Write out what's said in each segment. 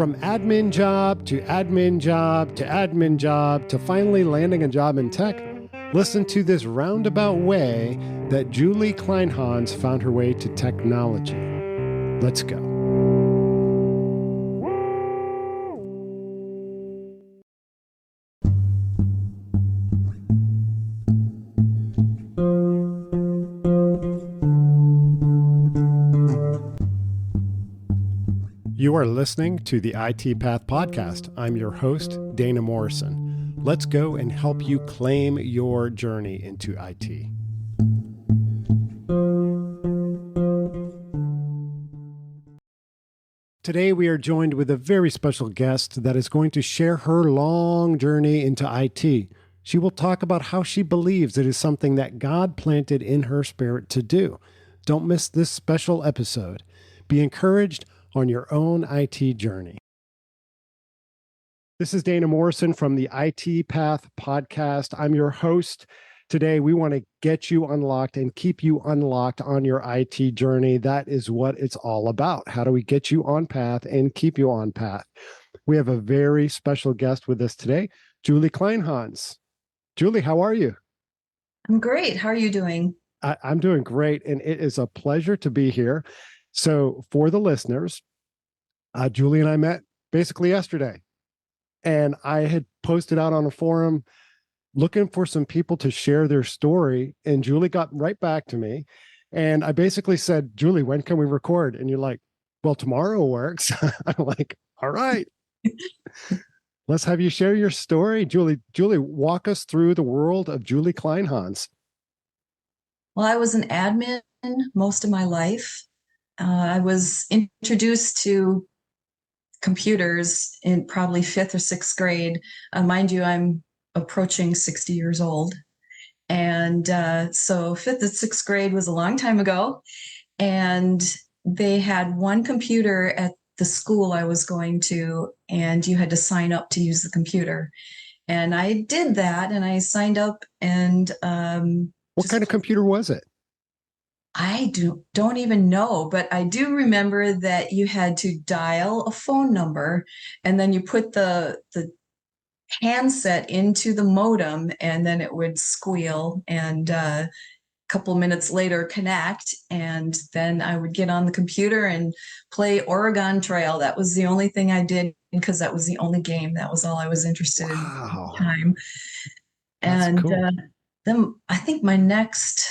From admin job to admin job to admin job to finally landing a job in tech, listen to this roundabout way that Julie Kleinhans found her way to technology. Let's go. You are listening to the IT Path Podcast. I'm your host, Dana Morrison. Let's go and help you claim your journey into IT. Today, we are joined with a very special guest that is going to share her long journey into IT. She will talk about how she believes it is something that God planted in her spirit to do. Don't miss this special episode. Be encouraged on your own IT journey. This is Dana Morrison from the IT Path Podcast. I'm your host. Today, we want to get you unlocked and keep you unlocked on your IT journey. That is what it's all about. How do we get you on path and keep you on path? We have a very special guest with us today, Julie Kleinhans. Julie, how are you? I'm great. How are you doing? I'm doing great, and it is a pleasure to be here. So for the listeners, Julie and I met basically yesterday, and I had posted out on a forum looking for some people to share their story, and Julie got right back to me, and I basically said, Julie, when can we record? And you're like, well, tomorrow works. I'm like, all right. Let's have you share your story. Julie, walk us through the world of Julie Kleinhans. Well, I was an admin most of my life. I was introduced to computers in probably 5th or 6th grade. Mind you, I'm approaching 60 years old. And so 5th and 6th grade was a long time ago. And they had one computer at the school I was going to, and you had to sign up to use the computer. And I did that, and I signed up. And what kind of computer was it? I don't even know, but I do remember that you had to dial a phone number, and then you put the handset into the modem, and then it would squeal, and a couple minutes later connect, and then I would get on the computer and play Oregon Trail. That was the only thing I did, because that was the only game. That was all I was interested in at the time. That's and cool. Then I think my next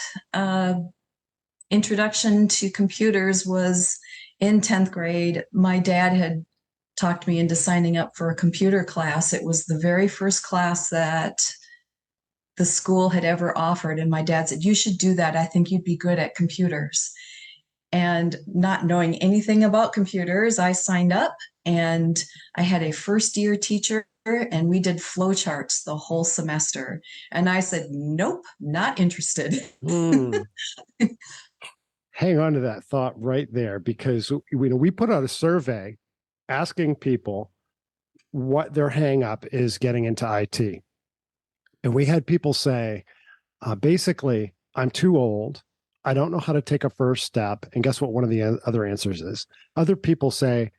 introduction to computers was in 10th grade. My dad had talked me into signing up for a computer class. It was the very first class that the school had ever offered. And my dad said, you should do that. I think you'd be good at computers. And not knowing anything about computers, I signed up, and I had a first-year teacher, and we did flowcharts the whole semester. And I said, nope, not interested. Hang on to that thought right there, because we put out a survey asking people what their hang up is getting into IT. And we had people say, basically, I'm too old. I don't know how to take a first step. And guess what one of the other answers is? Other people say,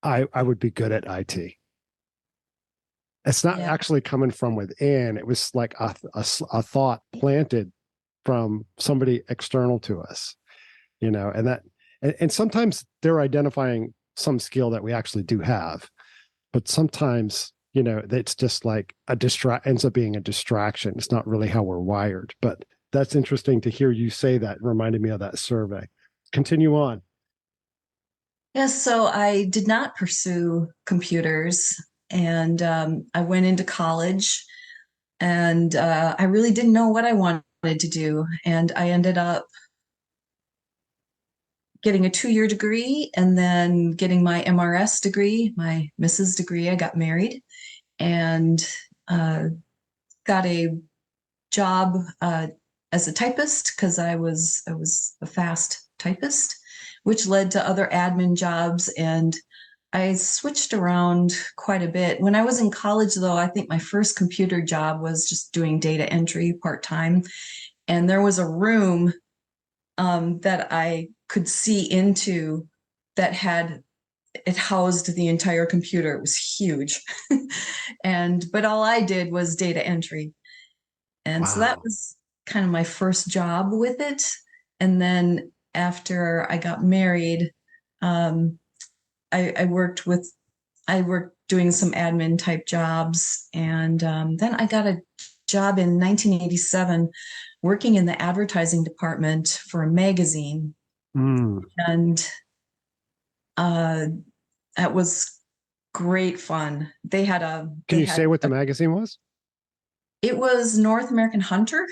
I would be good at IT. It's not actually coming from within. It was like a thought planted from somebody external to us. And sometimes they're identifying some skill that we actually do have, but sometimes, it's just like ends up being a distraction. It's not really how we're wired, but that's interesting to hear you say that. It reminded me of that survey. Continue on. Yes. So I did not pursue computers, and I went into college, and I really didn't know what I wanted to do. And I ended up getting a 2-year degree, and then getting my MRS degree, my Mrs. degree. I got married, and got a job as a typist, because I was a fast typist, which led to other admin jobs. And I switched around quite a bit. When I was in college, though, I think my first computer job was just doing data entry part-time. And there was a room that I could see into that had it housed the entire computer. It was huge. But all I did was data entry. And so that Wow. was kind of my first job with it. And then after I got married, um, I worked doing some admin type jobs. And then I got a job in 1987 working in the advertising department for a magazine. Mm. And uh, that was great fun. Can you say what the magazine was? It was North American Hunter.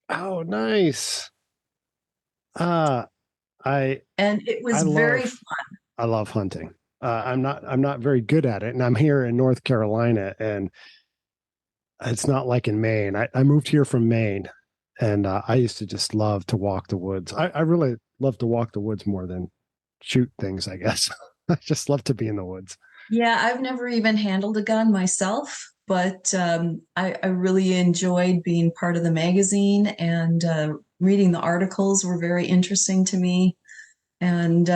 Oh, nice. Uh, I And it I was very love fun. I love hunting. I'm not very good at it, and I'm here in North Carolina, and it's not like in Maine. I moved here from Maine, and I used to just love to walk the woods. I really love to walk the woods more than shoot things, I guess. I just love to be in the woods. Yeah, I've never even handled a gun myself, but I really enjoyed being part of the magazine, and reading the articles were very interesting to me. And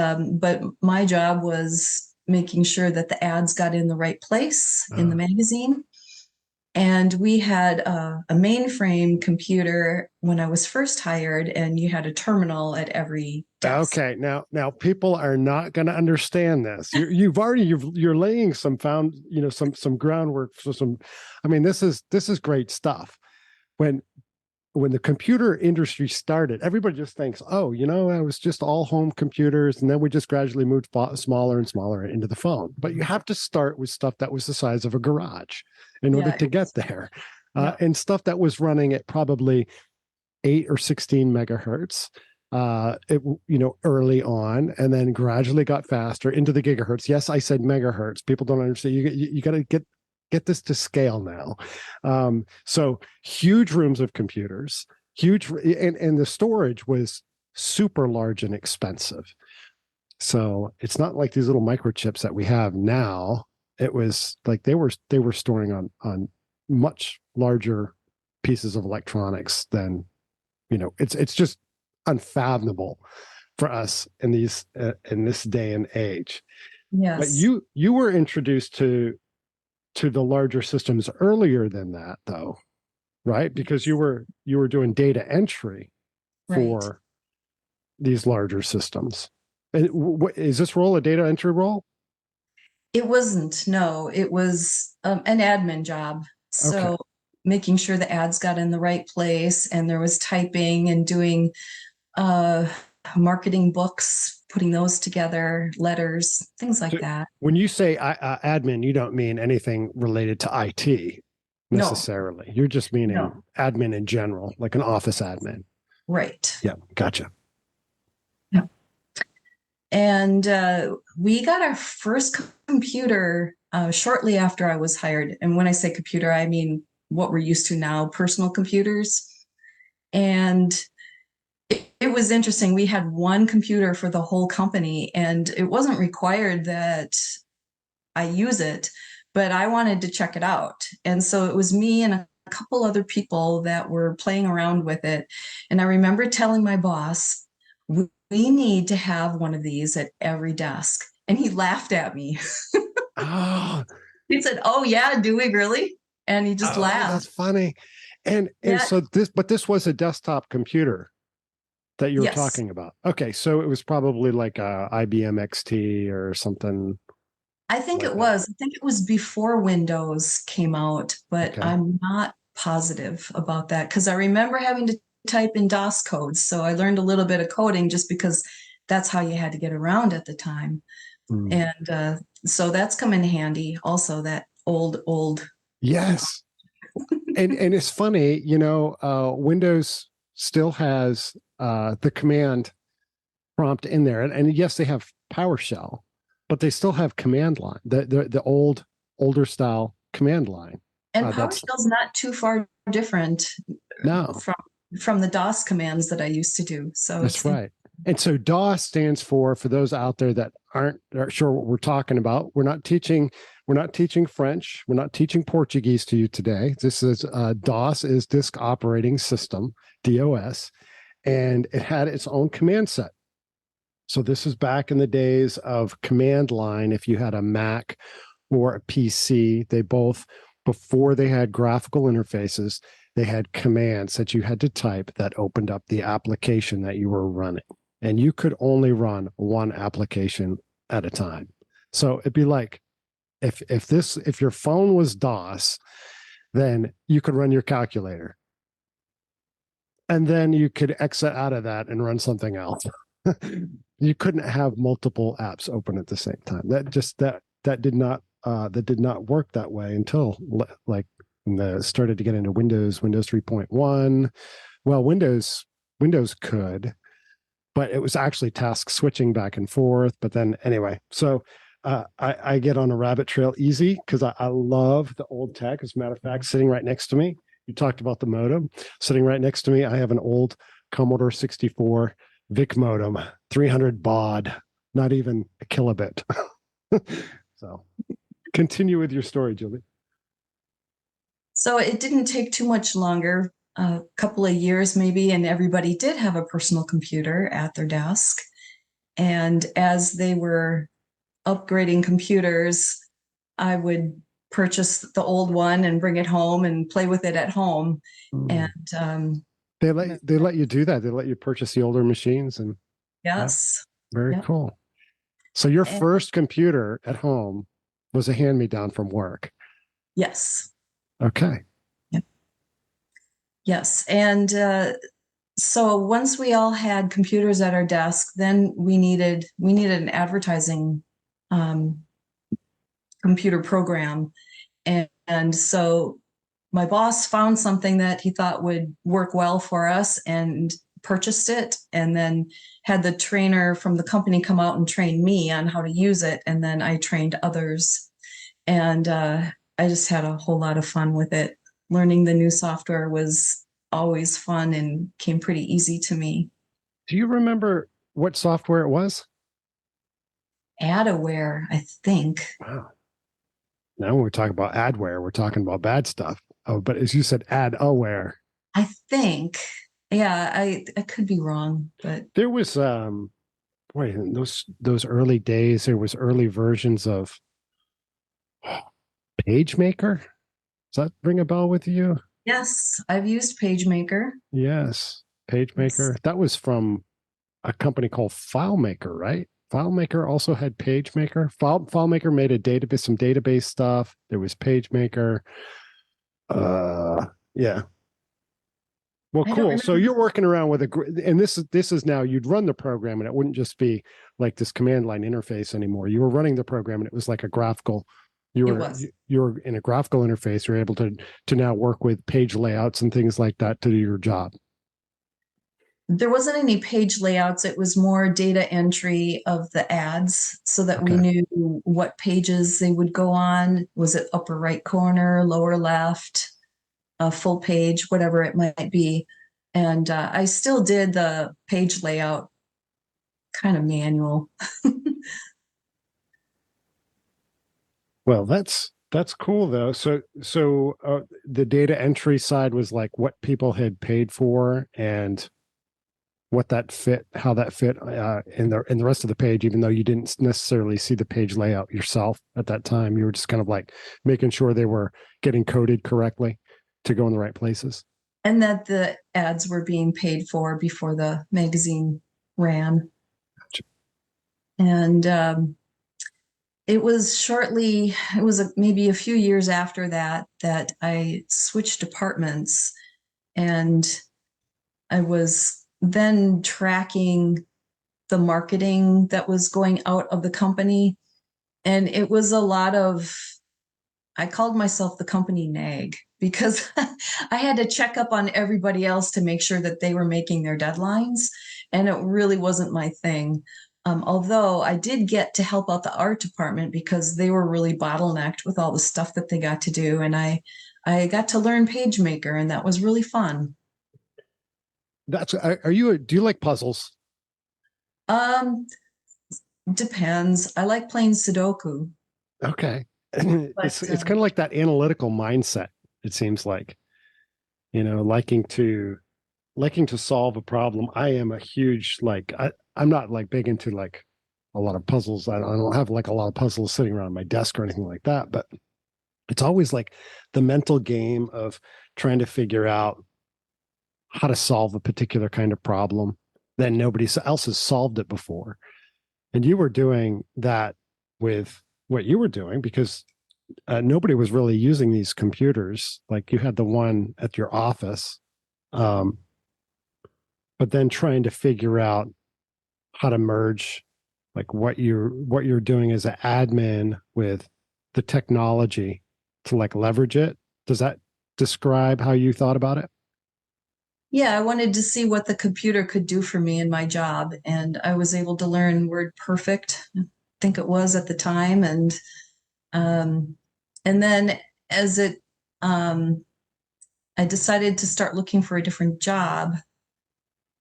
but my job was making sure that the ads got in the right place in the Uh, magazine. And we had a mainframe computer when I was first hired, and you had a terminal at every desk. okay, now people are not going to understand this. You're laying some groundwork for some. I mean, this is great stuff. When when the computer industry started, everybody just thinks, oh, it was just all home computers. And then we just gradually moved smaller and smaller into the phone. But you have to start with stuff that was the size of a garage in order Yeah, to get there. yeah, And stuff that was running at probably 8 or 16 megahertz. Early on, and then gradually got faster into the gigahertz. Yes, I said megahertz. People don't understand. You got to get this to scale now. So huge rooms of computers, and the storage was super large and expensive. So it's not like these little microchips that we have now. It was like they were storing on much larger pieces of electronics than it's just unfathomable for us in this day and age. But yes, you were introduced to the larger systems earlier than that, though, right? Because you were doing data entry right. for these larger systems. And is this role a data entry role? It wasn't, no, it was an admin job. Okay. So making sure the ads got in the right place, and there was typing and doing uh, marketing books, putting those together, letters, things So like that. when you say admin, you don't mean anything related to IT No, necessarily. You're just meaning no, admin in general, like an office admin. right. Yeah, gotcha. Yeah. And we got our first computer shortly after I was hired. And when I say computer, I mean what we're used to now, personal computers. And it was interesting. We had one computer for the whole company, and it wasn't required that I use it, but I wanted to check it out. And so it was me and a couple other people that were playing around with it. And I remember telling my boss, we need to have one of these at every desk. And he laughed at me. Oh, He said, "Oh, yeah, do we really?" And he just oh, that's laughed. funny. And Yeah, so this was a desktop computer that you were yes. talking about. Okay, so it was probably like a IBM XT or something I think like it that. was. I think it was before Windows came out, but Okay. I'm not positive about that because I remember having to type in DOS codes. So I learned a little bit of coding just because that's how you had to get around at the time. Mm. And so that's come in handy also, that old keyboard. Yes. And it's funny, Windows still has the command prompt in there. And yes, they have PowerShell, but they still have command line, the older style command line. And That's PowerShell's not too far different no, from the DOS commands that I used to do. So that's it's right. And so DOS stands for those out there that aren't sure what we're talking about. We're not teaching French. We're not teaching Portuguese to you today. This is DOS is Disk Operating System, DOS, and it had its own command set. So this is back in the days of command line. If you had a Mac or a PC, they both, before they had graphical interfaces, they had commands that you had to type that opened up the application that you were running. And you could only run one application at a time. So it'd be like if your phone was DOS, then you could run your calculator. And then you could exit out of that and run something else. You couldn't have multiple apps open at the same time. That did not work that way until like started to get into Windows 3.1. Well, Windows could, but it was actually task switching back and forth. But then anyway, so I get on a rabbit trail easy because I love the old tech. As a matter of fact, sitting right next to me, you talked about the modem. Sitting right next to me, I have an old Commodore 64 VIC modem, 300 baud, not even a kilobit. So continue with your story, Julie. So it didn't take too much longer, a couple of years maybe, and everybody did have a personal computer at their desk. And as they were upgrading computers, I would purchase the old one and bring it home and play with it at home. And they let you do that. They let you purchase the older machines, and yes, very cool. So your first computer at home was a hand-me-down from work. Yes. Okay. Yep. Yes. And so once we all had computers at our desk, then we needed an advertising computer program. And so my boss found something that he thought would work well for us and purchased it, and then had the trainer from the company come out and train me on how to use it. And then I trained others. And I just had a whole lot of fun with it. Learning the new software was always fun and came pretty easy to me. Do you remember what software it was? Adaware, I think. Wow. Now when we talk about adware, we're talking about bad stuff. Oh, but as you said, adaware. I think. Yeah, I could be wrong, but there was boy, in those early days, there was early versions of PageMaker. Does that ring a bell with you? yes, I've used PageMaker. Yes, PageMaker. Yes. That was from a company called FileMaker, right? FileMaker also had PageMaker. FileMaker made a database, some database stuff. There was PageMaker. Yeah. Well, cool. So you're working around with and this is now you'd run the program, and it wouldn't just be like this command line interface anymore. You were running the program, and it was like a graphical. You were in a graphical interface. You're able to now work with page layouts and things like that to do your job. There wasn't any page layouts. It was more data entry of the ads so that we knew what pages they would go on. Was it upper right corner, lower left, a full page, whatever it might be. And I still did the page layout kind of manual. Well, that's cool though. So the data entry side was like what people had paid for and what that fit, how that fit in the rest of the page, even though you didn't necessarily see the page layout yourself at that time. You were just kind of like making sure they were getting coded correctly to go in the right places. And that the ads were being paid for before the magazine ran. Gotcha. And it was maybe a few years after that I switched departments, and I was then tracking the marketing that was going out of the company. And it was a lot of, I called myself the company nag, because I had to check up on everybody else to make sure that they were making their deadlines. And it really wasn't my thing. Although I did get to help out the art department because they were really bottlenecked with all the stuff that they got to do. And I got to learn PageMaker, and that was really fun. Do you like puzzles? Depends. I like playing Sudoku. Okay. It's kind of like that analytical mindset, it seems like, liking to solve a problem. I am a huge, I'm not like big into like a lot of puzzles. I don't have like a lot of puzzles sitting around my desk or anything like that, but it's always like the mental game of trying to figure out how to solve a particular kind of problem that nobody else has solved it before. And you were doing that with what you were doing because nobody was really using these computers. Like you had the one at your office, but then trying to figure out how to merge like what you're doing as an admin with the technology to like leverage it. Does that describe how you thought about it? Yeah, I wanted to see what the computer could do for me in my job, and I was able to learn WordPerfect. I think it was at the time, um, and then as it, I decided to start looking for a different job,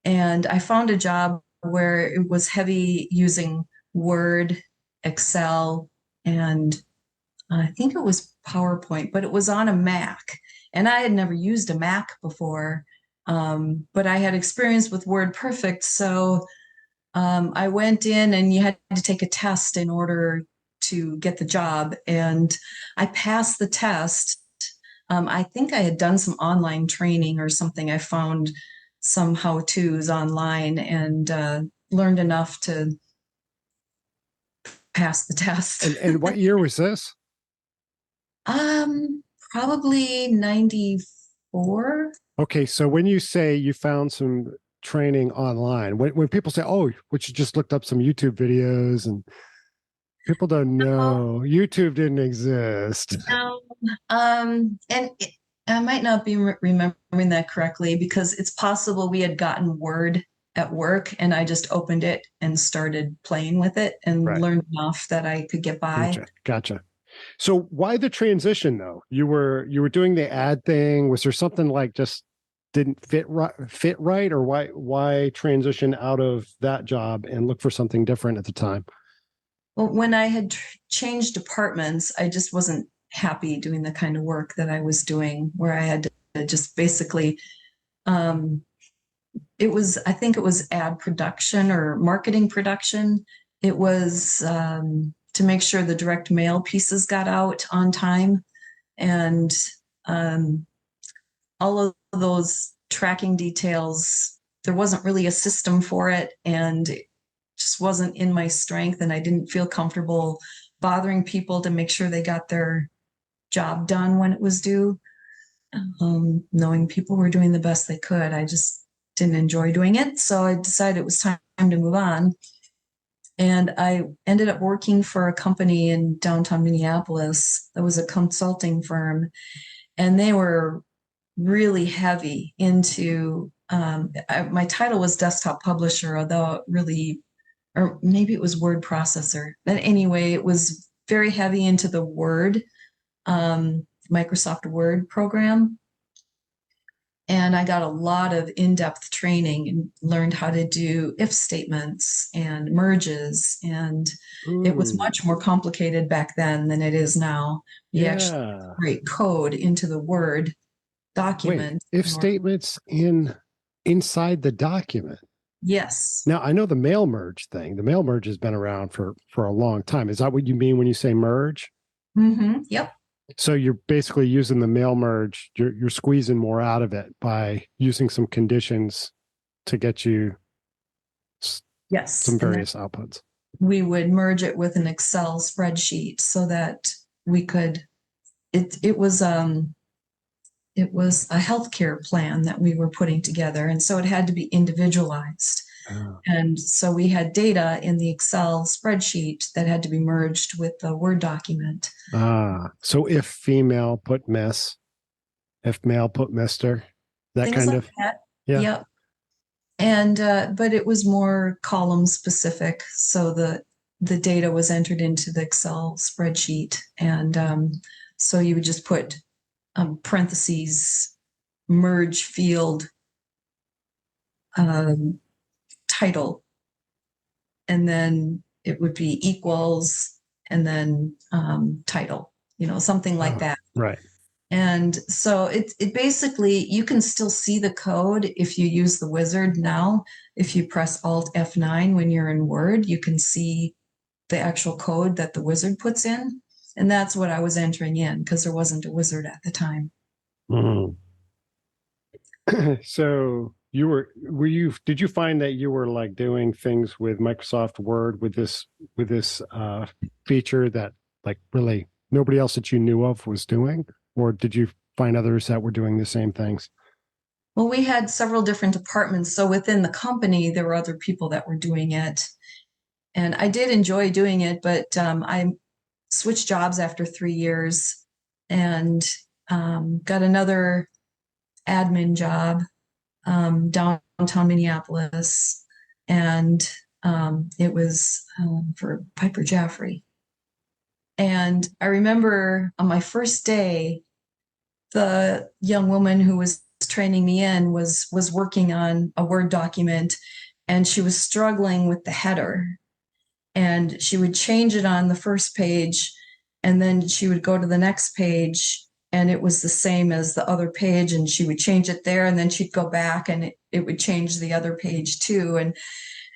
and I found a job where it was heavy using Word, Excel, and I think it was PowerPoint, but it was on a Mac. And I had never used a Mac before, but I had experience with WordPerfect. So I went in and you had to take a test in order to get the job. And I passed the test. I think I had done some online training or something. I found some how-tos online and learned enough to pass the test. And what year was this? Probably 94. Okay, so when you say you found some training online, when people say, "Oh, which you just looked up some YouTube videos," and people don't know YouTube didn't exist. No. I might not be remembering that correctly because it's possible we had gotten Word at work and I just opened it and started playing with it and Right. learned enough that I could get by. Gotcha. So why the transition though? You were doing the ad thing. Was there something like just didn't fit right, or why transition out of that job and look for something different at the time? Well, when I had changed departments, I just wasn't happy doing the kind of work that I was doing, where I had to just basically, um, I think it was ad production or marketing production. It was to make sure the direct mail pieces got out on time. And um, all of those tracking details, there wasn't really a system for it. And it just wasn't in my strength. And I didn't feel comfortable bothering people to make sure they got their job done when it was due. Knowing people were doing the best they could, I just didn't enjoy doing it. So I decided it was time to move on. And I ended up working for a company in downtown Minneapolis that was a consulting firm. And they were really heavy into, my title was desktop publisher, although it really, or maybe it was word processor. But anyway, it was very heavy into the Word, Microsoft Word program. And I got a lot of in-depth training and learned how to do if statements and merges. And it was much more complicated back then than it is now. You actually create code into the Word document. Wait, if statements inside the document. Yes. Now I know the mail merge thing. The mail merge has been around for a long time. Is that what you mean when you say merge? Mm-hmm. Yep. So you're basically using the mail merge. You're squeezing more out of it by using some conditions to get you some various outputs. We would merge it with an Excel spreadsheet so that we could. It was a healthcare plan that we were putting together, and so it had to be individualized. Oh. And so we had data in the Excel spreadsheet that had to be merged with the Word document. So if female put miss, if male put Mr., that things kind like of that. Yeah. Yep. And but it was more column specific, so the data was entered into the Excel spreadsheet, and so you would just put parentheses, merge field, title, and then it would be equals, and then title, something like that. Right. And so it basically, you can still see the code if you use the wizard now. If you press Alt F9 when you're in Word, you can see the actual code that the wizard puts in. And that's what I was entering in because there wasn't a wizard at the time. Mhm. So did you find that you were like doing things with Microsoft Word with this feature that like really nobody else that you knew of was doing? Or did you find others that were doing the same things? Well, we had several different departments. So within the company, there were other people that were doing it. And I did enjoy doing it, but I switched jobs after 3 years and got another admin job downtown Minneapolis. And it was for Piper Jaffray. And I remember on my first day, the young woman who was training me in was working on a Word document, and she was struggling with the header. And she would change it on the first page, and then she would go to the next page, and it was the same as the other page, and she would change it there, and then she'd go back, and it would change the other page too. And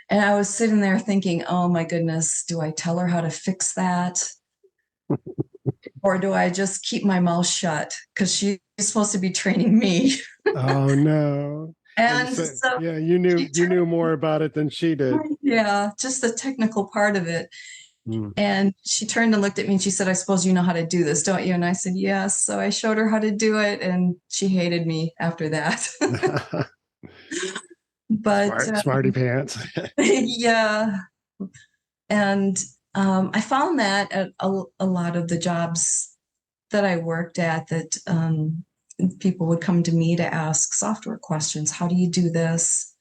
I was sitting there thinking, oh my goodness, do I tell her how to fix that? Or do I just keep my mouth shut? Because she's supposed to be training me. Oh no. And So, so yeah, you knew more about it than she did. yeah, just the technical part of it. Mm. And she turned and looked at me and she said, I suppose you know how to do this, don't you? And I said, yes. So I showed her how to do it, and she hated me after that. But Smarty pants. yeah. And I found that at a lot of the jobs that I worked at, that people would come to me to ask software questions. How do you do this?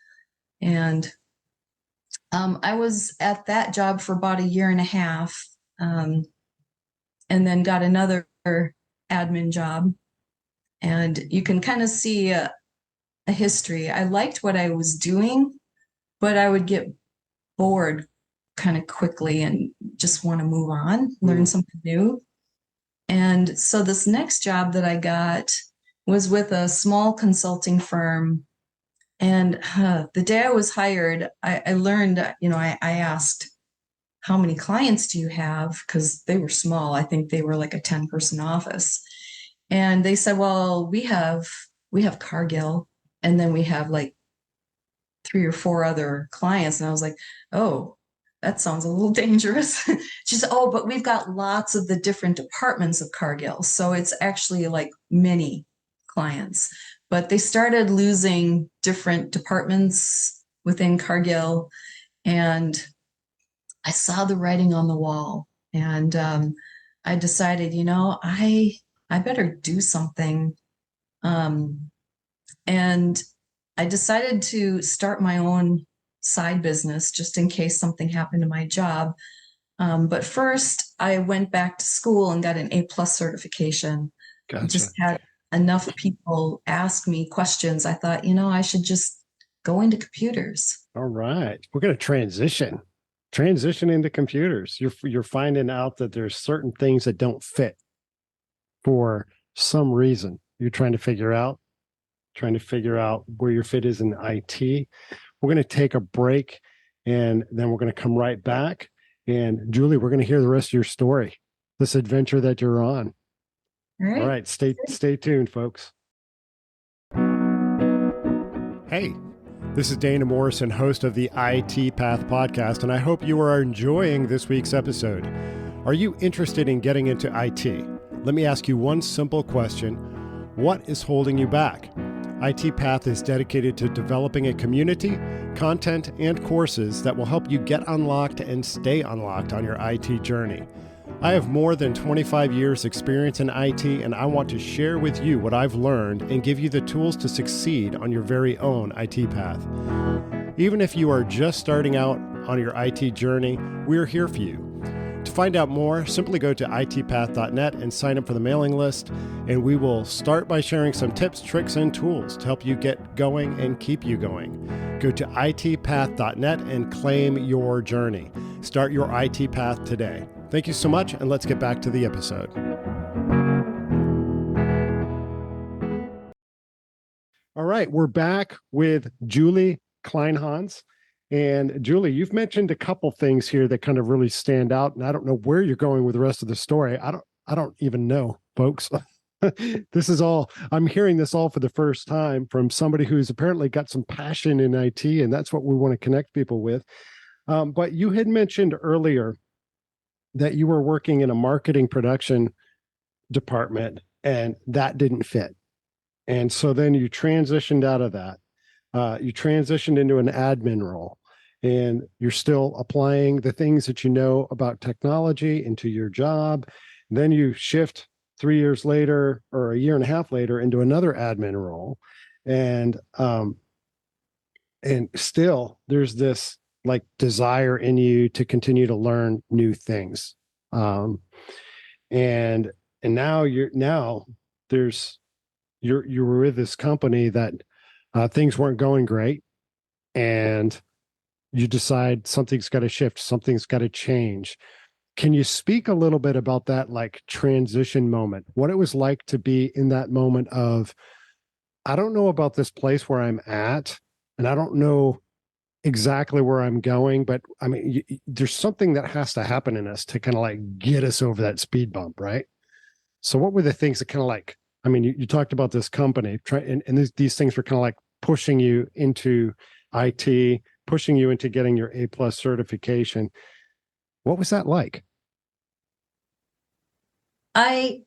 And I was at that job for about 1.5 years, and then got another admin job. And you can kind of see a history. I liked what I was doing, but I would get bored kind of quickly and just want to move on, learn something new. And so this next job that I got was with a small consulting firm. And the day I was hired, I learned, I asked, how many clients do you have? Because they were small. I think they were like a 10-person office. And they said, well, we have Cargill, and then we have like 3 or 4 other clients. And I was like, oh, that sounds a little dangerous. She said, oh, but we've got lots of the different departments of Cargill. So it's actually like many clients. But they started losing different departments within Cargill. And I saw the writing on the wall. And I decided, I better do something. And I decided to start my own side business just in case something happened to my job. But first, I went back to school and got an A+ certification. Gotcha. I just had enough people ask me questions. I thought, I should just go into computers. All right. We're going to transition into computers. You're finding out that there's certain things that don't fit for some reason. You're trying to figure out where your fit is in IT. We're going to take a break, and then we're going to come right back. And Julie, we're going to hear the rest of your story, this adventure that you're on. All right. Stay tuned, folks. Hey, this is Dana Morrison, host of the IT Path podcast, and I hope you are enjoying this week's episode. Are you interested in getting into IT? Let me ask you one simple question. What is holding you back? IT Path is dedicated to developing a community, content, and courses that will help you get unlocked and stay unlocked on your IT journey. I have more than 25 years experience in IT, and I want to share with you what I've learned and give you the tools to succeed on your very own IT path. Even if you are just starting out on your IT journey, we are here for you. To find out more, simply go to itpath.net and sign up for the mailing list, and we will start by sharing some tips, tricks, and tools to help you get going and keep you going. Go to itpath.net and claim your journey. Start your IT path today. Thank you so much, and let's get back to the episode. right, we're back with Julie Kleinhans. And Julie, you've mentioned a couple things here that kind of really stand out, and I don't know where you're going with the rest of the story. I don't even know, folks. This is all I'm hearing this all for the first time from somebody who's apparently got some passion in IT, and that's what we want to connect people with. But you had mentioned earlier that you were working in a marketing production department, and that didn't fit. And so then you transitioned out of that. You transitioned into an admin role, and you're still applying the things that you know about technology into your job. Then you shift 3 years later or a year and a half later into another admin role. And still there's this like desire in you to continue to learn new things. Um, and now there's you were with this company that things weren't going great, and you decide something's got to shift, something's got to change. Can you speak a little bit about that like transition moment, what it was like to be in that moment of, I don't know about this place where I'm at, and I don't know exactly where I'm going, but I mean, there's something that has to happen in us to kind of like get us over that speed bump, right? So what were the things that kind of like, I mean, you talked about this company, and these things were kind of like pushing you into IT, pushing you into getting your A+ certification. What was that like? I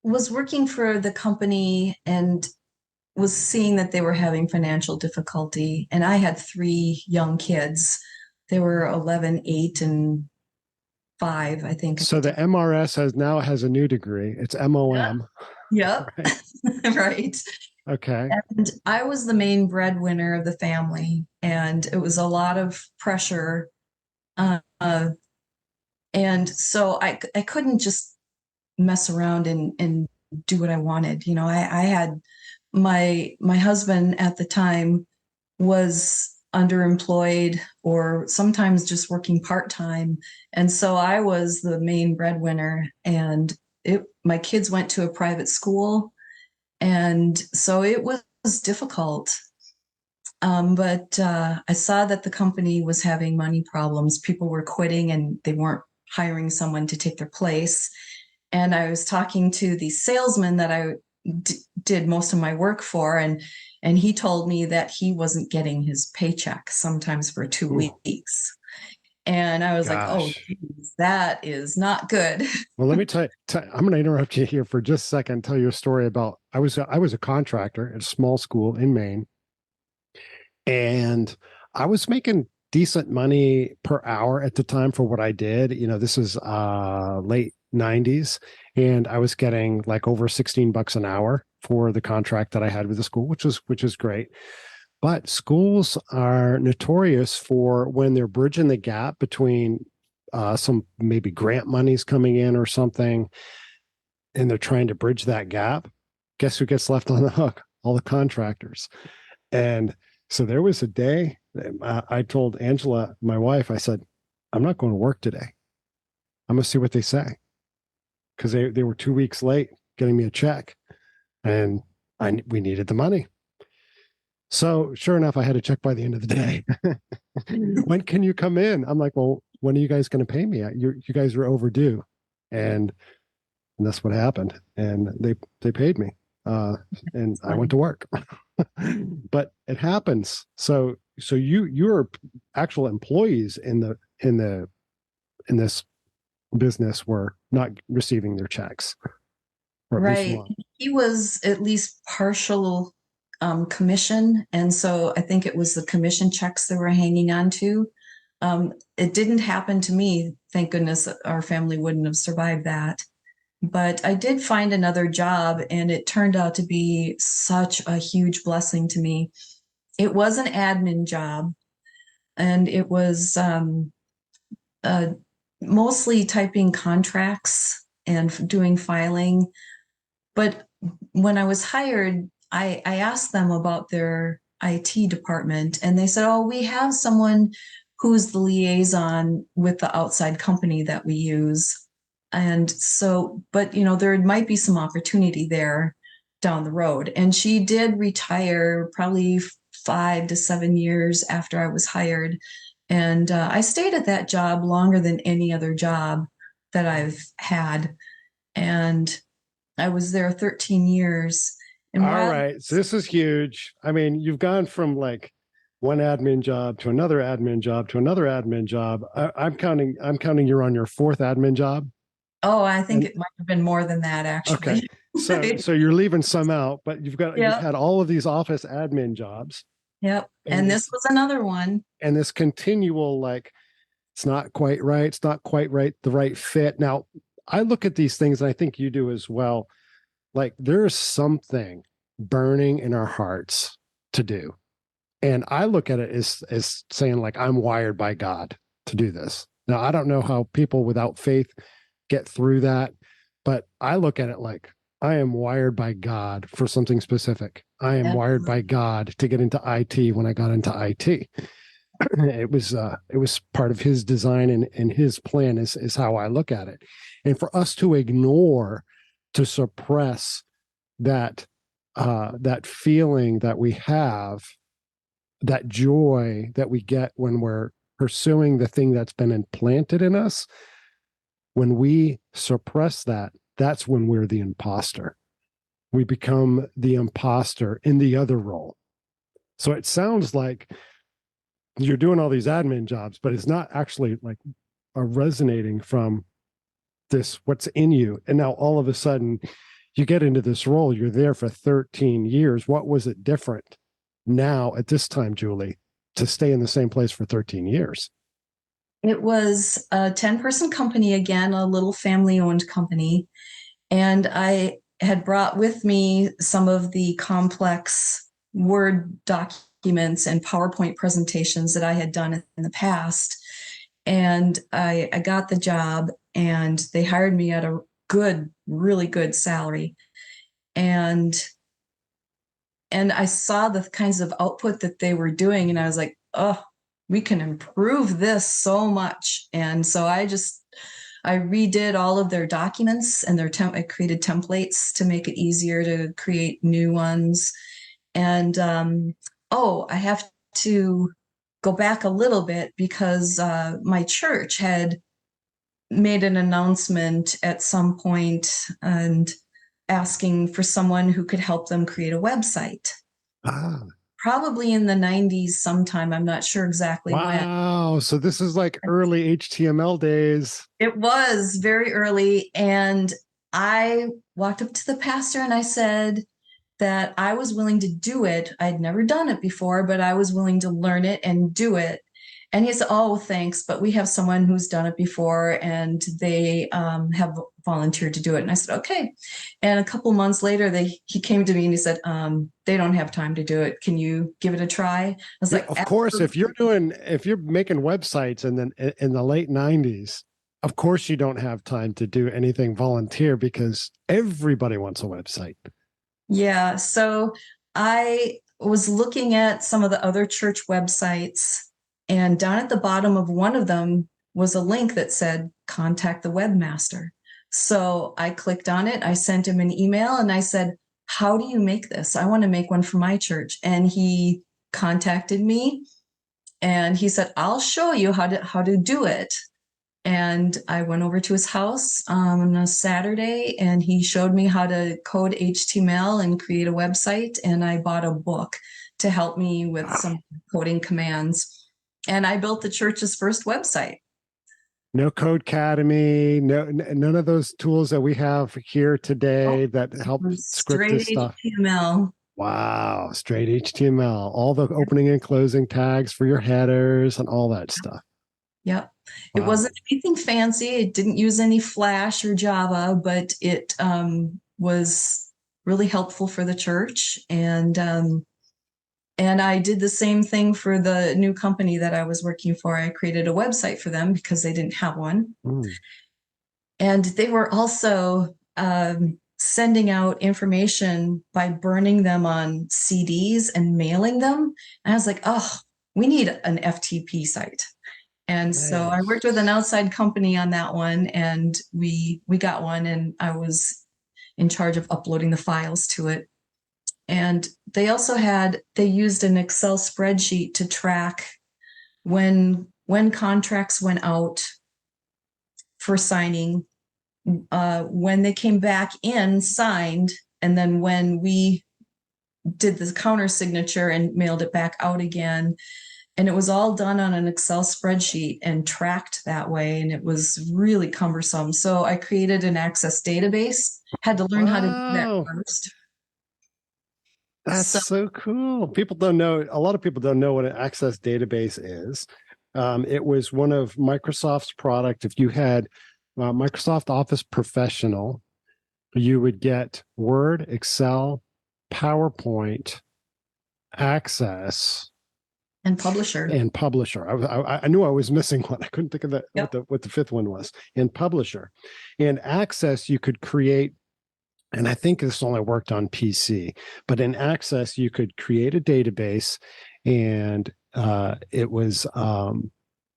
was working for the company and was seeing that they were having financial difficulty. And I had 3 young kids. They were 11, 8, and 5, I think. So the MRS has a new degree. It's MOM. Yep. Right. Right. Okay. And I was the main breadwinner of the family, and it was a lot of pressure. Uh, and so I couldn't just mess around and do what I wanted. You know, I had my husband at the time was underemployed or sometimes just working part-time. And so I was the main breadwinner, and my kids went to a private school. And so it was difficult. But I saw that the company was having money problems. People were quitting and they weren't hiring someone to take their place. And I was talking to the salesman that I did most of my work for, and he told me that he wasn't getting his paycheck sometimes for 2 weeks. And I was like, oh, Gosh. geez, that is not good. Well, let me I'm going to interrupt you here for just a second. Tell you a story about I was a contractor at a small school in Maine, and I was making decent money per hour at the time for what I did. You know, this is late 90s, and I was getting like over $16 an hour for the contract that I had with the school, which is great. But schools are notorious for when they're bridging the gap between some maybe grant monies coming in or something, and they're trying to bridge that gap. Guess who gets left on the hook? All the contractors. And so there was a day I told Angela, my wife, I said, I'm not going to work today. I'm going to see what they say. Because they were 2 weeks late getting me a check, and we needed the money. So sure enough, I had a check by the end of the day. When can you come in? I'm like, well, when are you guys going to pay me? You guys are overdue. And that's what happened. And they paid me. And I went to work. But it happens. So you're actual employees in this business were not receiving their checks. Right. He was at least partial commission. And so I think it was the commission checks that were hanging on to. It didn't happen to me. Thank goodness our family wouldn't have survived that. But I did find another job, and it turned out to be such a huge blessing to me. It was an admin job, and it was mostly typing contracts and doing filing. But when I was hired, I asked them about their IT department, and they said, oh, we have someone who's the liaison with the outside company that we use. And so, but you know, there might be some opportunity there. down the road. And she did retire probably 5 to 7 years after I was hired. And I stayed at that job longer than any other job that I've had. And I was there 13 years. And All right. So this is huge. I mean, you've gone from like one admin job to another admin job to another admin job. I'm counting you're on your fourth admin job. Oh, I think And, it might have been more than that, actually. okay. So you're leaving some out, but you've Yep. had all of these office admin jobs. Yep. And this was another one. And this continual, like, it's not quite right. It's not quite right. The right fit. Now, I look at these things, and I think you do as well. Like, there's something burning in our hearts to do. And I look at it as saying, like, I'm wired by God to do this. Now, I don't know how people without faith get through that, but I look at it like I am wired by God for something specific. I am wired by God to get into IT when I got into IT. It was part of his design and his plan is how I look at it. And for us to ignore, to suppress that feeling that we have, that joy that we get when we're pursuing the thing that's been implanted in us, when we suppress that, that's when we're the imposter. We become the imposter in the other role. So it sounds like you're doing all these admin jobs, but it's not actually like resonating from this, what's in you. And now all of a sudden you get into this role, you're there for 13 years. What was it different now at this time, Julie, to stay in the same place for 13 years? It was a 10-person company, again, a little family-owned company. And I had brought with me some of the complex Word documents and PowerPoint presentations that I had done in the past. And I got the job, and they hired me at a really good salary. And I saw the kinds of output that they were doing, and I was like, oh, we can improve this so much. And so I redid all of their documents and I created templates to make it easier to create new ones. And I have to go back a little bit because my church had made an announcement at some point and asking for someone who could help them create a website. Probably in the 90s sometime. I'm not sure exactly when. Wow. So this is like early HTML days. It was very early. And I walked up to the pastor and I said that I was willing to do it. I'd never done it before, but I was willing to learn it and do it. And he said, oh, thanks, but we have someone who's done it before and they have volunteered to do it. And I said, okay. And a couple months later, he came to me and he said, they don't have time to do it. Can you give it a try? I was like, of course, if you're making websites and then in the late 90s, of course you don't have time to do anything volunteer because everybody wants a website. Yeah. So I was looking at some of the other church websites, and down at the bottom of one of them was a link that said, contact the webmaster. So I clicked on it. I sent him an email and I said, how do you make this? I want to make one for my church. And he contacted me and he said, I'll show you how to do it. And I went over to his house on a Saturday and he showed me how to code HTML and create a website. And I bought a book to help me with some coding commands. And I built the church's first website. No Codecademy, none of those tools that we have here today that help script this stuff. HTML. Wow, straight HTML. All the opening and closing tags for your headers and all that stuff. Yep. Wow. It wasn't anything fancy. It didn't use any Flash or Java, but it was really helpful for the church. And I did the same thing for the new company that I was working for. I created a website for them because they didn't have one. And they were also sending out information by burning them on CDs and mailing them. And I was like, oh, we need an FTP site. And so I worked with an outside company on that one, and we got one, and I was in charge of uploading the files to it. And they also they used an Excel spreadsheet to track when contracts went out for signing, when they came back in, signed, and then when we did the counter signature and mailed it back out again. And it was all done on an Excel spreadsheet and tracked that way. And it was really cumbersome. So I created an Access database, had to learn how to do that Wow. first. That's so cool. People don't know, a lot of people don't know what an Access database is. It was one of Microsoft's product. If you had Microsoft Office Professional, you would get Word, Excel, PowerPoint, Access, And Publisher. and Publisher. I knew I was missing one. I couldn't think of that, Yep. what the fifth one was. And Publisher. And Access, you could create, and I think this only worked on PC, but in Access, you could create a database, and it was,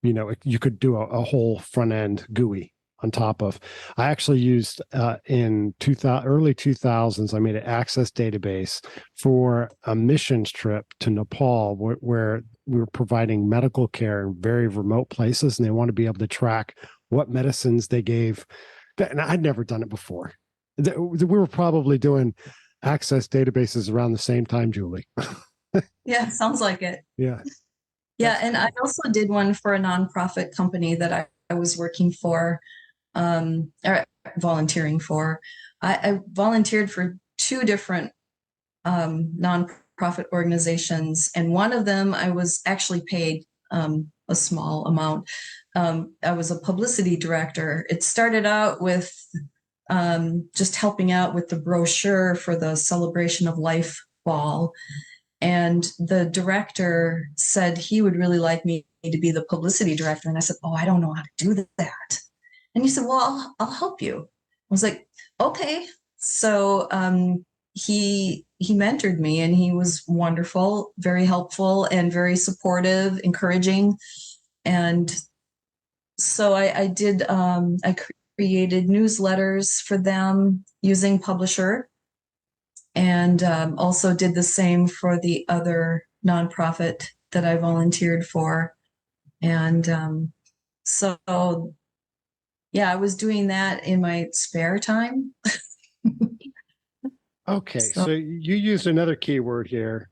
you could do a whole front end GUI on top of. I actually used in early 2000s, I made an Access database for a missions trip to Nepal, where we were providing medical care in very remote places, and they want to be able to track what medicines they gave. And I'd never done it before. We were probably doing Access databases around the same time, Julie. Yeah, sounds like it. Yeah. Yeah, and I also did one for a nonprofit company that I was working for, or volunteering for. I volunteered for 2 different nonprofit organizations, and one of them I was actually paid a small amount. I was a publicity director. It started out with just helping out with the brochure for the Celebration of Life ball. And the director said he would really like me to be the publicity director. And I said, oh, I don't know how to do that. And he said, well, I'll help you. I was like, okay. So he mentored me, and he was wonderful, very helpful, and very supportive, encouraging. And so I created newsletters for them using Publisher, and also did the same for the other nonprofit that I volunteered for. And so, yeah, I was doing that in my spare time. Okay. So you used another keyword here,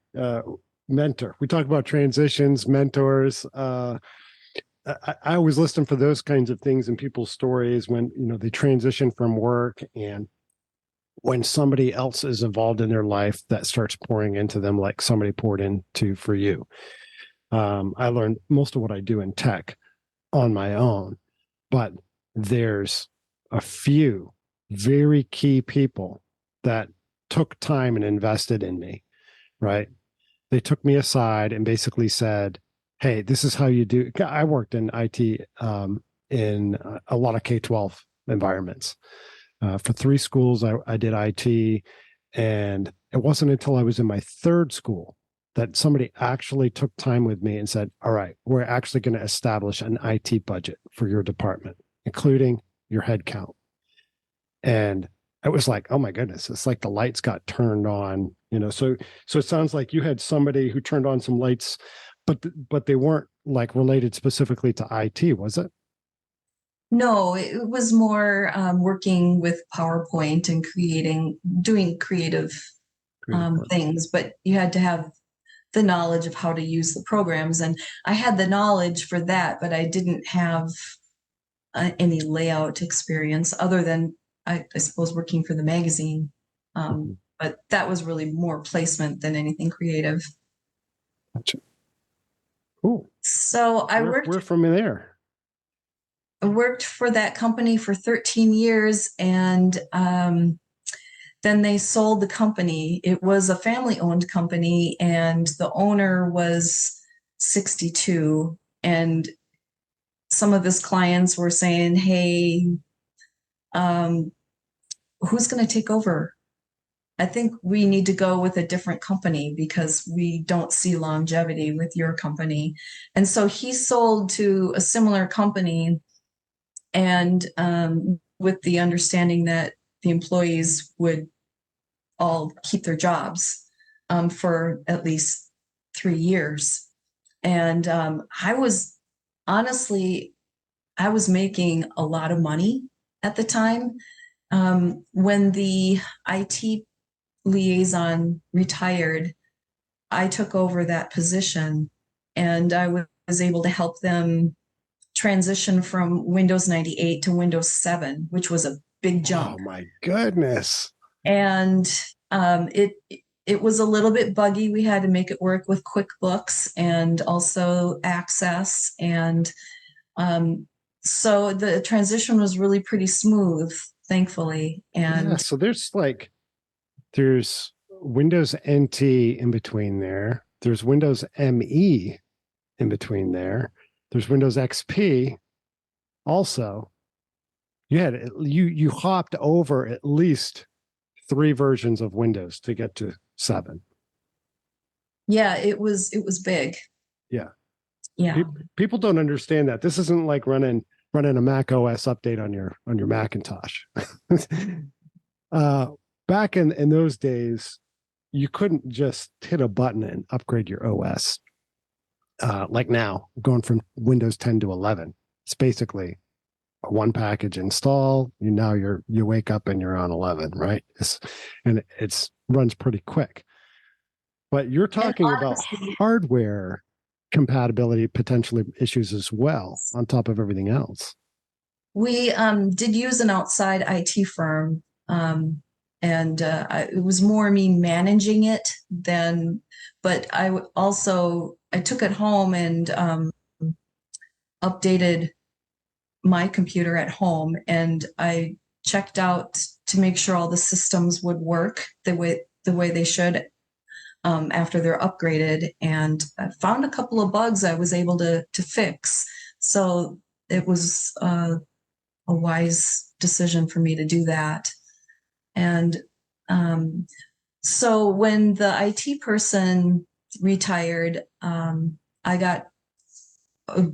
mentor. We talk about transitions, mentors. I always listen for those kinds of things in people's stories when, they transition from work, and when somebody else is involved in their life that starts pouring into them like somebody poured into for you. I learned most of what I do in tech on my own, but there's a few very key people that took time and invested in me, right? They took me aside and basically said, hey, this is how you do. I worked in IT in a lot of K-12 environments. For 3 schools, I did IT, and it wasn't until I was in my 3rd school that somebody actually took time with me and said, all right, we're actually going to establish an IT budget for your department, including your head count. And it was like, oh my goodness, it's like the lights got turned on, so it sounds like you had somebody who turned on some lights, but they weren't like related specifically to IT, was it? No, it was more working with PowerPoint and doing creative things, but you had to have the knowledge of how to use the programs. And I had the knowledge for that, but I didn't have any layout experience other than, I suppose, working for the magazine. But that was really more placement than anything creative. Gotcha. Cool. So we're from there. I worked for that company for 13 years, and then they sold the company. It was a family-owned company, and the owner was 62. And some of his clients were saying, hey, who's going to take over? I think we need to go with a different company because we don't see longevity with your company. And so he sold to a similar company, and with the understanding that the employees would all keep their jobs. for at least 3 years. And I was making a lot of money at the time. When the IT liaison retired, I took over that position, and I was able to help them transition from Windows 98 to Windows 7, which was a big jump. Oh my goodness. And it was a little bit buggy. We had to make it work with QuickBooks and also Access. And so the transition was really pretty smooth, thankfully. And yeah, so there's Windows NT in between there. There's Windows ME in between there. There's Windows XP also. You hopped over at least 3 versions of Windows to get to 7. yeah, it was big. Yeah. Yeah. People don't understand that. This isn't like running a Mac OS update on your Macintosh. Back in those days, you couldn't just hit a button and upgrade your OS. Like now, going from Windows 10 to 11, it's basically a one package install. You wake up and you're on 11, right? It's runs pretty quick. But you're talking about hardware compatibility potentially issues as well, on top of everything else. We did use an outside IT firm, and it was more me managing it but I took it home and updated my computer at home, and I checked out to make sure all the systems would work the way they should after they're upgraded, and I found a couple of bugs I was able to fix. So it was a wise decision for me to do that. And so when the IT person retired, I got a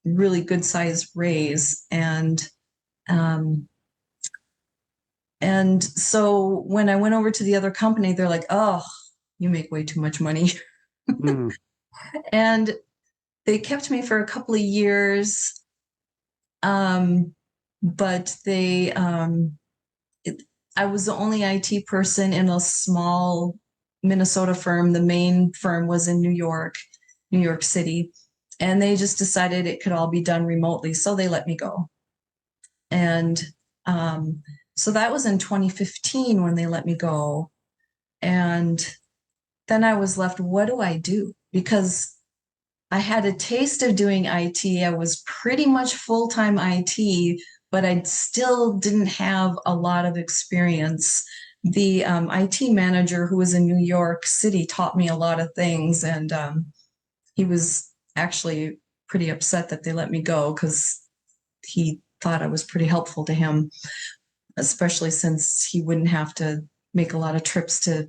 really good sized raise, and so when I went over to the other company, they're like, "Oh, you make way too much money." And they kept me for a couple of years, but I was the only IT person in a small Minnesota firm. The main firm was in New York City, and they just decided it could all be done remotely, so they let me go. And so that was in 2015 when they let me go. And then I was left, what do I do? Because I had a taste of doing IT. I was pretty much full-time IT, but I still didn't have a lot of experience. The IT manager who was in New York City taught me a lot of things, and he was actually pretty upset that they let me go because he thought I was pretty helpful to him, especially since he wouldn't have to make a lot of trips to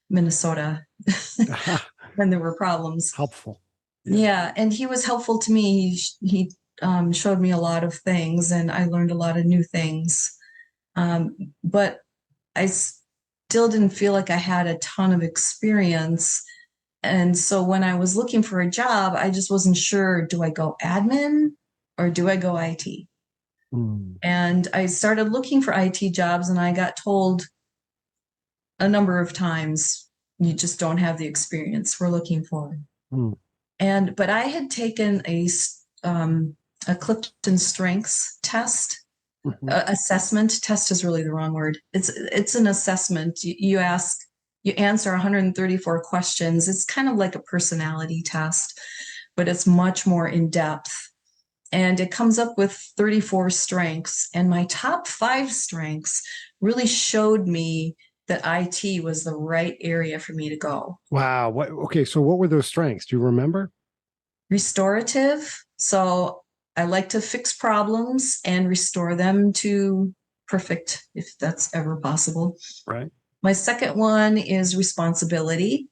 Minnesota when there were problems. Helpful. Yeah, and he was helpful to me. He showed me a lot of things, and I learned a lot of new things. But I still didn't feel like I had a ton of experience. And so when I was looking for a job, I just wasn't sure, do I go admin or do I go IT? And I started looking for IT jobs, and I got told a number of times, you just don't have the experience we're looking for. But I had taken a Clifton Strengths test. Assessment. Test is really the wrong word. It's an assessment. You answer 134 questions. It's kind of like a personality test, but it's much more in depth. And it comes up with 34 strengths. And my top 5 strengths really showed me that IT was the right area for me to go. Wow. Okay. So what were those strengths? Do you remember? Restorative. So I like to fix problems and restore them to perfect, if that's ever possible. Right. My second one is responsibility.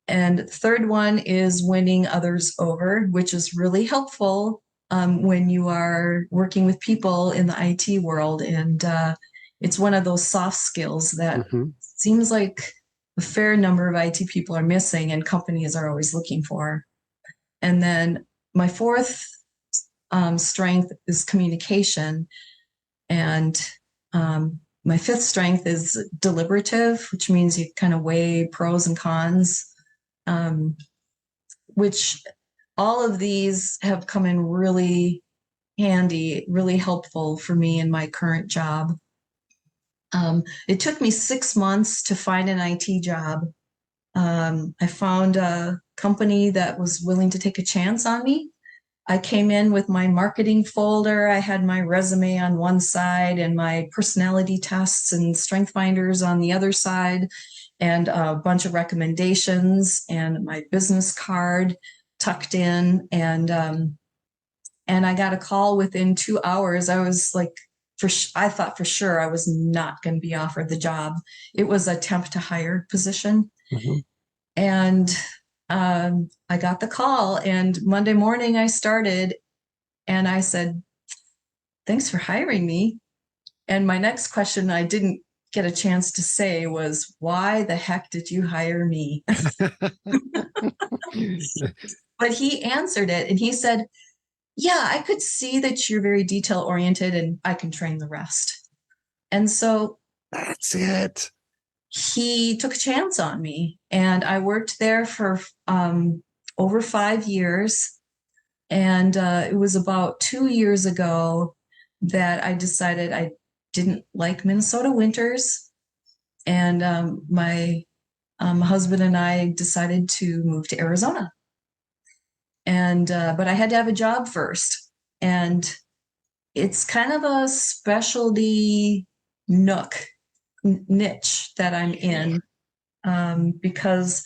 And third one is winning others over, which is really helpful when you are working with people in the IT world. And it's one of those soft skills that seems like a fair number of IT people are missing and companies are always looking for. And then my fourth strength is communication. And my fifth strength is deliberative, which means you kind of weigh pros and cons, which all of these have come in really handy, really helpful for me in my current job. It took me 6 months to find an IT job. I found a company that was willing to take a chance on me. I came in with my marketing folder. I had my resume on one side and my personality tests and strength finders on the other side, and a bunch of recommendations and my business card tucked in. And I got a call within 2 hours. I was like, I thought for sure I was not going to be offered the job. It was a temp to hire position. Mhm. And I got the call, and Monday morning I started, and I said, thanks for hiring me. And my next question I didn't get a chance to say was, why the heck did you hire me? But he answered it, and he said, yeah, I could see that you're very detail oriented and I can train the rest. And so That's it. he took a chance on me, and I worked there for over 5 years. And it was about 2 years ago that I decided I didn't like Minnesota winters. And my husband and I decided to move to Arizona. And but I had to have a job first. And it's kind of a specialty niche that I'm in, because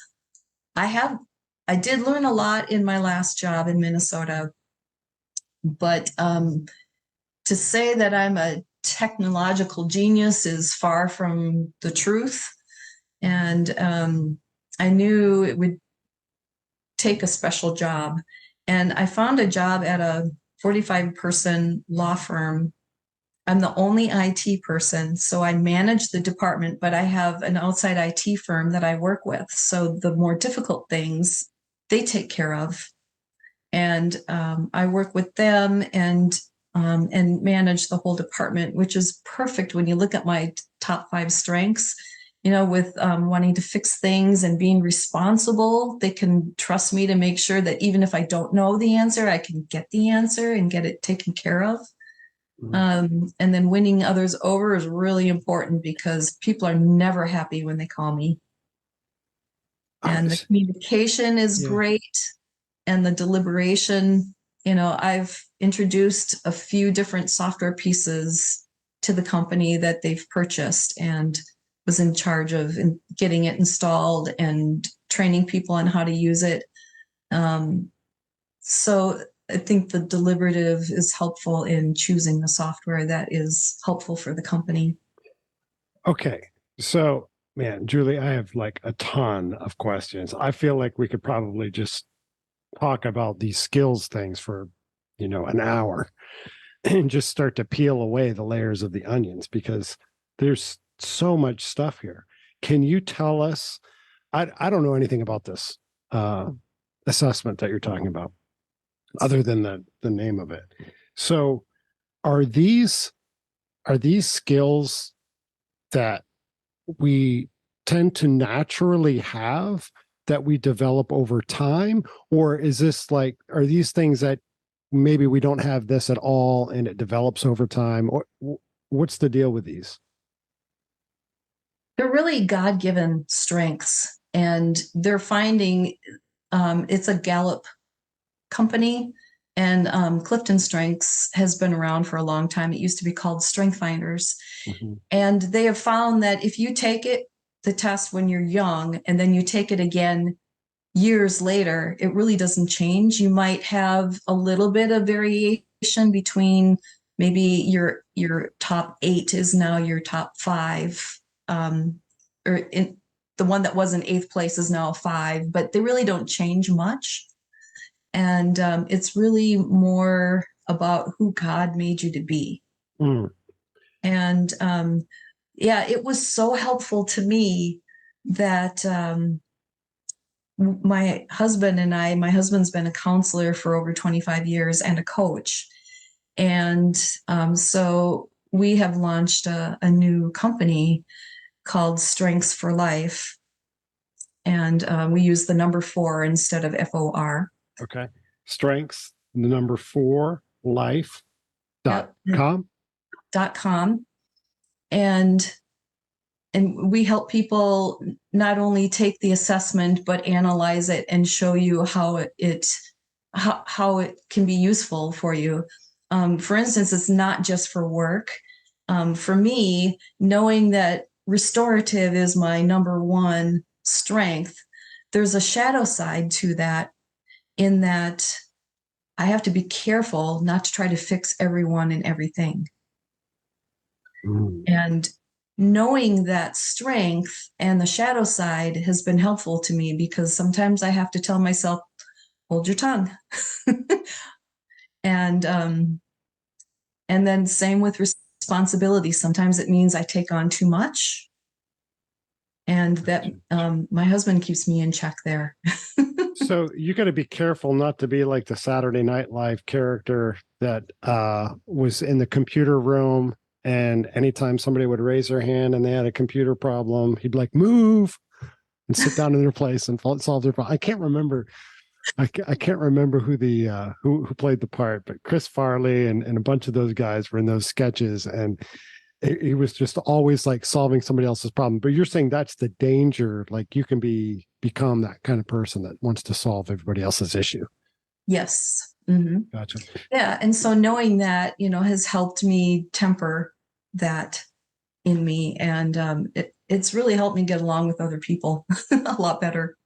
I did learn a lot in my last job in Minnesota, but to say that I'm a technological genius is far from the truth. And I knew it would take a special job. And I found a job at a 45-person law firm. I'm the only IT person, so I manage the department, but I have an outside IT firm that I work with. So the more difficult things they take care of. And I work with them and manage the whole department, which is perfect when you look at my top 5 strengths. You know, with wanting to fix things and being responsible, they can trust me to make sure that even if I don't know the answer, I can get the answer and get it taken care of. And then winning others over is really important because people are never happy when they call me. And the communication is great. And the deliberation, you know, I've introduced a few different software pieces to the company that they've purchased and was in charge of getting it installed and training people on how to use it. So I think the deliberative is helpful in choosing the software that is helpful for the company. Okay. So, man, Julie, I have like a ton of questions. I feel like we could probably just talk about these skills things for, an hour and just start to peel away the layers of the onions because there's so much stuff here. Can you tell us? I don't know anything about this assessment that you're talking about, other than the name of it. So, are these skills that we tend to naturally have that we develop over time, or is this like, are these things that maybe we don't have this at all and it develops over time, or what's the deal with these? They're really God-given strengths, and they're finding it's a Gallup company, and Clifton Strengths has been around for a long time. It used to be called Strength Finders. Mm-hmm. And they have found that if you take the test when you're young and then you take it again years later, it really doesn't change. You might have a little bit of variation between maybe your top 8 is now your top 5, or the one that was in 8th place is now a 5, but they really don't change much. And it's really more about who God made you to be. Mm. And it was so helpful to me that my husband and my husband's been a counselor for over 25 years and a coach. And so we have launched a new company called Strengths for Life. And we use the number 4 instead of FOR. Okay. Strengths, the number 4, life.com. .com. And we help people not only take the assessment, but analyze it and show you how it can be useful for you. For instance, it's not just for work. For me, knowing that restorative is my number 1 strength, there's a shadow side to that, in that I have to be careful not to try to fix everyone and everything. And knowing that strength and the shadow side has been helpful to me, because sometimes I have to tell myself, hold your tongue. And then same with responsibility. Sometimes it means I take on too much, and that my husband keeps me in check there. So you got to be careful not to be like the Saturday Night Live character that was in the computer room, and anytime somebody would raise their hand and they had a computer problem, he'd be like, move, and sit down in their place and solve their problem. I can't remember who the who played the part, but Chris Farley and a bunch of those guys were in those sketches, and he was just always like solving somebody else's problem. But you're saying that's the danger, like you can become that kind of person that wants to solve everybody else's issue. Yes. Mm-hmm. Gotcha. Yeah. And so knowing that, has helped me temper that in me. And it's really helped me get along with other people a lot better.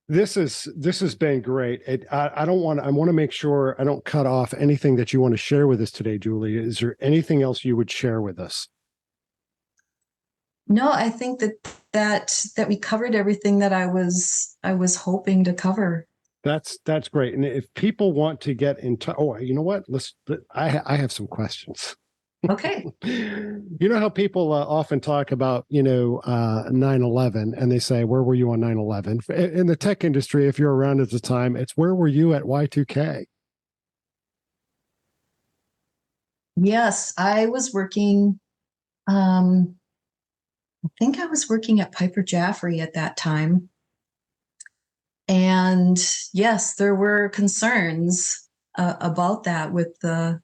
This has been great. I want to make sure I don't cut off anything that you want to share with us today, Julie. Is there anything else you would share with us? No, I think that we covered everything that I was hoping to cover. That's great. And if people want to get in touch, you know what? I have some questions. Okay. You know how people often talk about, 9/11, and they say, where were you on 9/11? In the tech industry, if you're around at the time, it's where were you at Y2K? Yes, I was working. I think I was working at Piper Jaffray at that time. And yes, there were concerns about that with the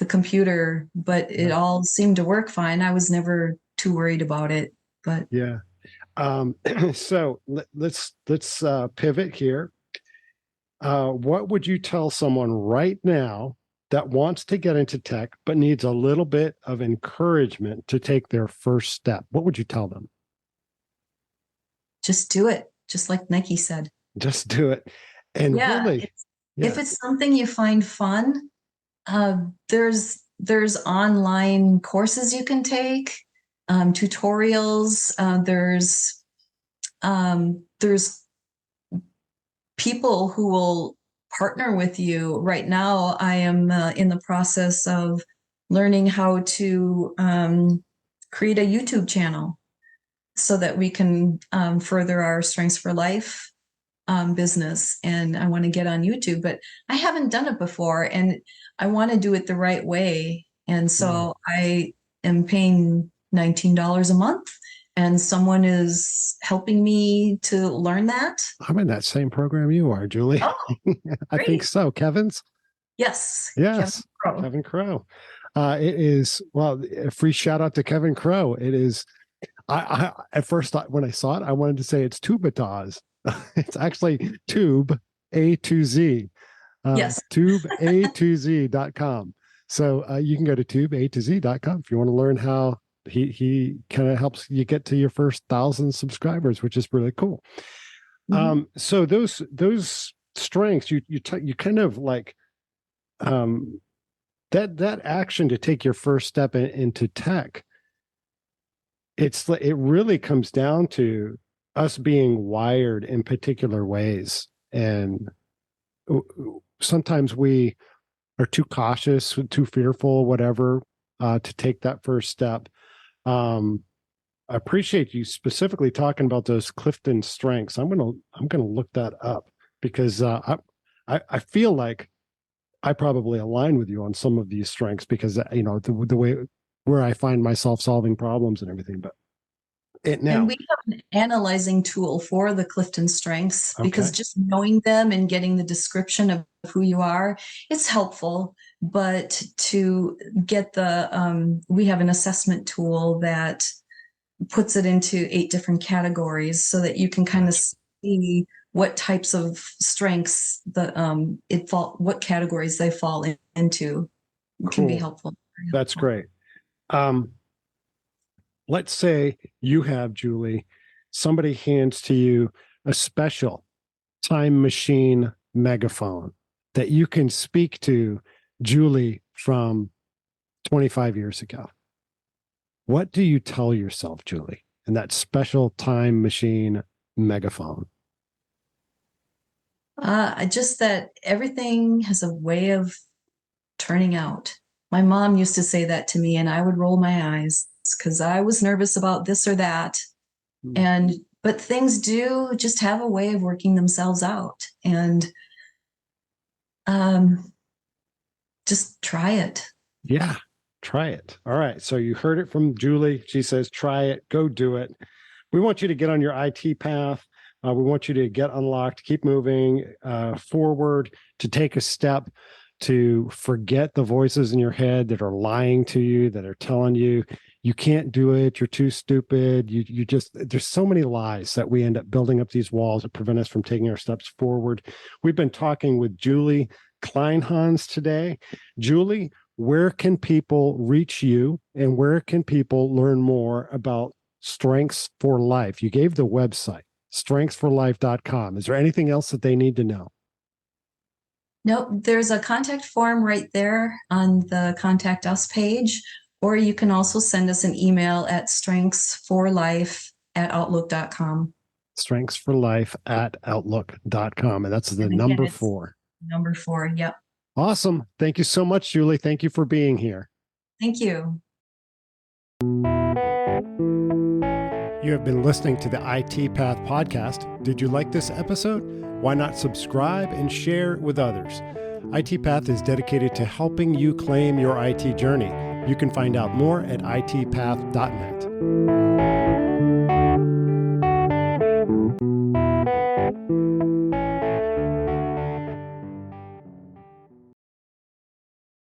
computer, but it all seemed to work fine. I was never too worried about it. But yeah. So let's pivot here. What would you tell someone right now that wants to get into tech but needs a little bit of encouragement to take their first step? What would you tell them? Just do it, just like Nike said. Just do it. And really, if it's something you find fun, there's online courses you can take, tutorials. There's people who will partner with you. Right now, I am in the process of learning how to create a YouTube channel so that we can further our Strengths for Life business. And I want to get on YouTube, but I haven't done it before, and I want to do it the right way. And so I am paying $19 a month, and someone is helping me to learn that. I'm in that same program you are, Julie. Oh, I think so. Kevin's? Yes. Kevin Crow. It is, a free shout out to Kevin Crow. It is, I at first thought when I saw it, I wanted to say it's Tubataz. It's actually Tube A to Z. Yes. TubeA2Z.com. So you can go to TubeA2Z.com if you want to learn how he kind of helps you get to your first 1,000 subscribers, which is really cool. Mm-hmm. So those strengths, you kind of like that action to take your first step into tech. It really comes down to us being wired in particular ways, and sometimes we are too cautious, too fearful, whatever, to take that first step. I appreciate you specifically talking about those Clifton strengths. I'm gonna look that up because I feel like I probably align with you on some of these strengths because the way where I find myself solving problems and everything. But it And now, we have an analyzing tool for the Clifton strengths because okay, just knowing them and getting the description of who you are, it's helpful. But to get we have an assessment tool that puts it into 8 different categories so that you can kind of see what types of strengths what categories they fall into. It can be cool. helpful. That's great. Um, let's say you have, Julie, somebody hands to you a special time machine megaphone that you can speak to Julie from 25 years ago. What do you tell yourself, Julie, in that special time machine megaphone? Just that everything has a way of turning out. My mom used to say that to me, and I would roll my eyes because I was nervous about this or that. But things do just have a way of working themselves out, and just try it. Yeah, try it. All right. So you heard it from Julie. She says, try it, go do it. We want you to get on your IT path. We want you to get unlocked, keep moving forward, to take a step, to forget the voices in your head that are lying to you, that are telling you you can't do it, you're too stupid. You just, there's so many lies that we end up building up these walls that prevent us from taking our steps forward. We've been talking with Julie Kleinhans today. Julie, where can people reach you and where can people learn more about Strengths for Life? You gave the website, strengthsforlife.com. Is there anything else that they need to know? Nope, there's a contact form right there on the Contact Us page, or you can also send us an email at strengthsforlife@outlook.com. Strengthsforlife@outlook.com. And that's the And again, number it's 4. number 4. Yep. Awesome. Thank you so much, Julie. Thank you for being here. Thank you. You have been listening to the IT Path podcast. Did you like this episode? Why not subscribe and share with others? IT Path is dedicated to helping you claim your IT journey. You can find out more at itpath.net.